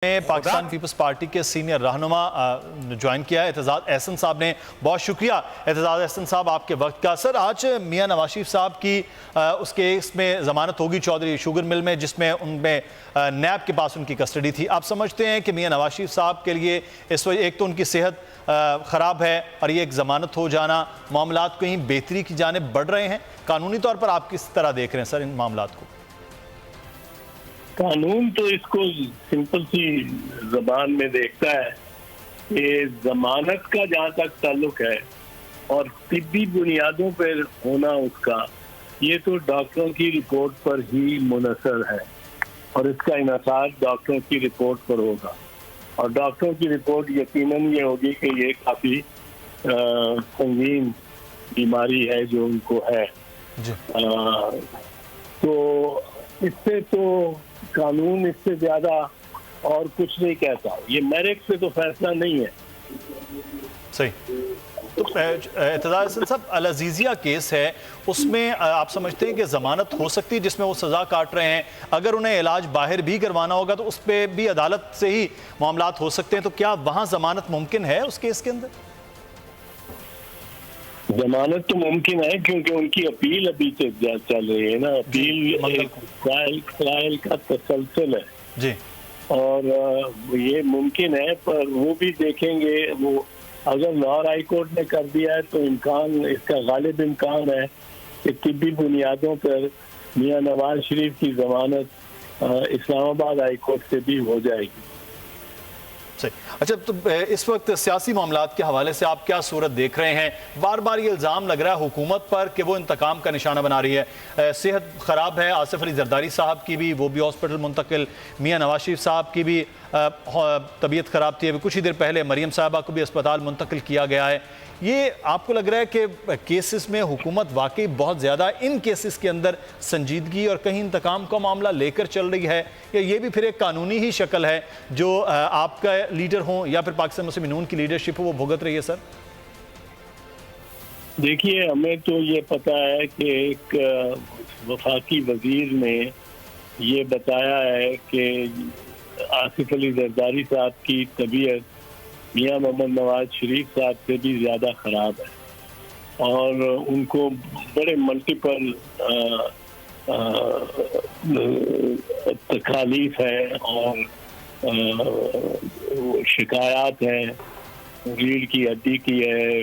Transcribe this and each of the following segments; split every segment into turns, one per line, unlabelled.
Pakistan Peoples party کے senior رہنما join کیا ہے اعتزاز احسن صاحب نے. بہت شکریہ اعتزاز احسن صاحب آپ کے وقت کا. سر آج میاں نواز شریف صاحب کی اس کیس میں ضمانت ہوگی چودھری شوگر مل میں، جس میں ان میں نیب کے پاس ان کی کسٹڈی تھی. آپ سمجھتے ہیں کہ میاں نواز شریف صاحب کے لیے اس وجہ ایک تو ان کی صحت خراب ہے اور یہ ایک ضمانت ہو جانا معاملات کہیں بہتری کی جانب بڑھ رہے ہیں؟ قانونی طور پر آپ کس طرح دیکھ رہے ہیں سر ان معاملات کو؟
قانون تو اس کو سمپل سی زبان میں دیکھتا ہے کہ ضمانت کا جہاں تک تعلق ہے اور طبی بنیادوں پر ہونا اس کا، یہ تو ڈاکٹروں کی رپورٹ پر ہی منحصر ہے اور اس کا انحصار ڈاکٹروں کی رپورٹ پر ہوگا. اور ڈاکٹروں کی رپورٹ یقیناً یہ ہوگی کہ یہ کافی سنگین بیماری ہے جو ان کو ہے. تو اس سے تو قانون اس سے زیادہ اور کچھ نہیں کہتا. یہ میرٹ سے تو فیصلہ نہیں ہے.
صحیح. اعتزاز احسن صاحب، العزیزیہ کیس ہے، اس میں آپ سمجھتے ہیں کہ ضمانت ہو سکتی ہے جس میں وہ سزا کاٹ رہے ہیں؟ اگر انہیں علاج باہر بھی کروانا ہوگا تو اس پہ بھی عدالت سے ہی معاملات ہو سکتے ہیں، تو کیا وہاں ضمانت ممکن ہے اس کیس کے اندر؟
ضمانت تو ممکن ہے کیونکہ ان کی اپیل ابھی سے چل رہی ہے نا. اپیل ٹرائل کا تسلسل ہے
جی،
اور یہ ممکن ہے، پر وہ بھی دیکھیں گے. وہ اگر لاہور ہائی کورٹ نے کر دیا ہے تو امکان، اس کا غالب امکان ہے کہ طبی بنیادوں پر میاں نواز شریف کی ضمانت اسلام آباد ہائی کورٹ سے بھی ہو جائے گی.
اچھا، تو اس وقت سیاسی معاملات کے حوالے سے آپ کیا صورت دیکھ رہے ہیں؟ بار بار یہ الزام لگ رہا ہے حکومت پر کہ وہ انتقام کا نشانہ بنا رہی ہے. صحت خراب ہے آصف علی زرداری صاحب کی بھی، وہ بھی ہاسپٹل منتقل. میاں نواز شریف صاحب کی بھی طبیعت خراب تھی، ابھی کچھ ہی دیر پہلے مریم صاحبہ کو بھی اسپتال منتقل کیا گیا ہے. یہ آپ کو لگ رہا ہے کہ کیسز میں حکومت واقعی بہت زیادہ ان کیسز کے اندر سنجیدگی اور کہیں انتقام کا معاملہ لے کر چل رہی ہے، یا یہ بھی پھر ایک قانونی ہی شکل ہے جو آپ کا لیڈر ہوں یا پھر پاکستان مسلم یونین کی لیڈرشپ ہو وہ بھگت رہی ہے؟ سر
دیکھیے، ہمیں تو یہ پتا ہے کہ ایک وفاقی وزیر نے یہ بتایا ہے کہ آصف علی زرداری صاحب کی طبیعت میاں محمد نواز شریف صاحب سے بھی زیادہ خراب ہے اور ان کو بڑے ملٹیپل تکالیف ہے اور شکایات ہیں. ریڑھ کی ہڈی کی ہے،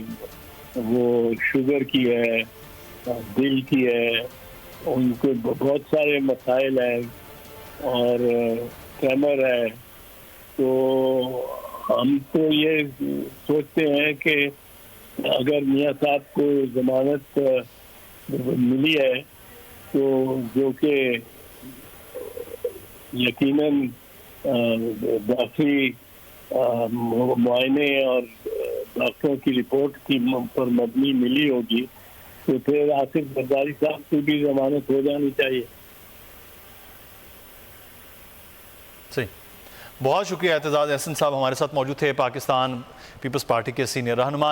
وہ شوگر کی ہے، دل کی ہے، ان کو بہت سارے مسائل ہیں اور ٹریمر ہے. تو ہم تو یہ سوچتے ہیں کہ اگر میاں صاحب کو ضمانت ملی ہے تو جو کہ یقیناً ڈاکٹری معائنے اور ڈاکٹروں کی رپورٹ کی پر مبنی ملی ہوگی، تو پھر آصف زرداری صاحب کی بھی ضمانت ہو جانی چاہیے.
صحیح. بہت شکریہ اعتزاز احسن صاحب ہمارے ساتھ موجود تھے، پاکستان پیپلز پارٹی کے سینئر رہنما.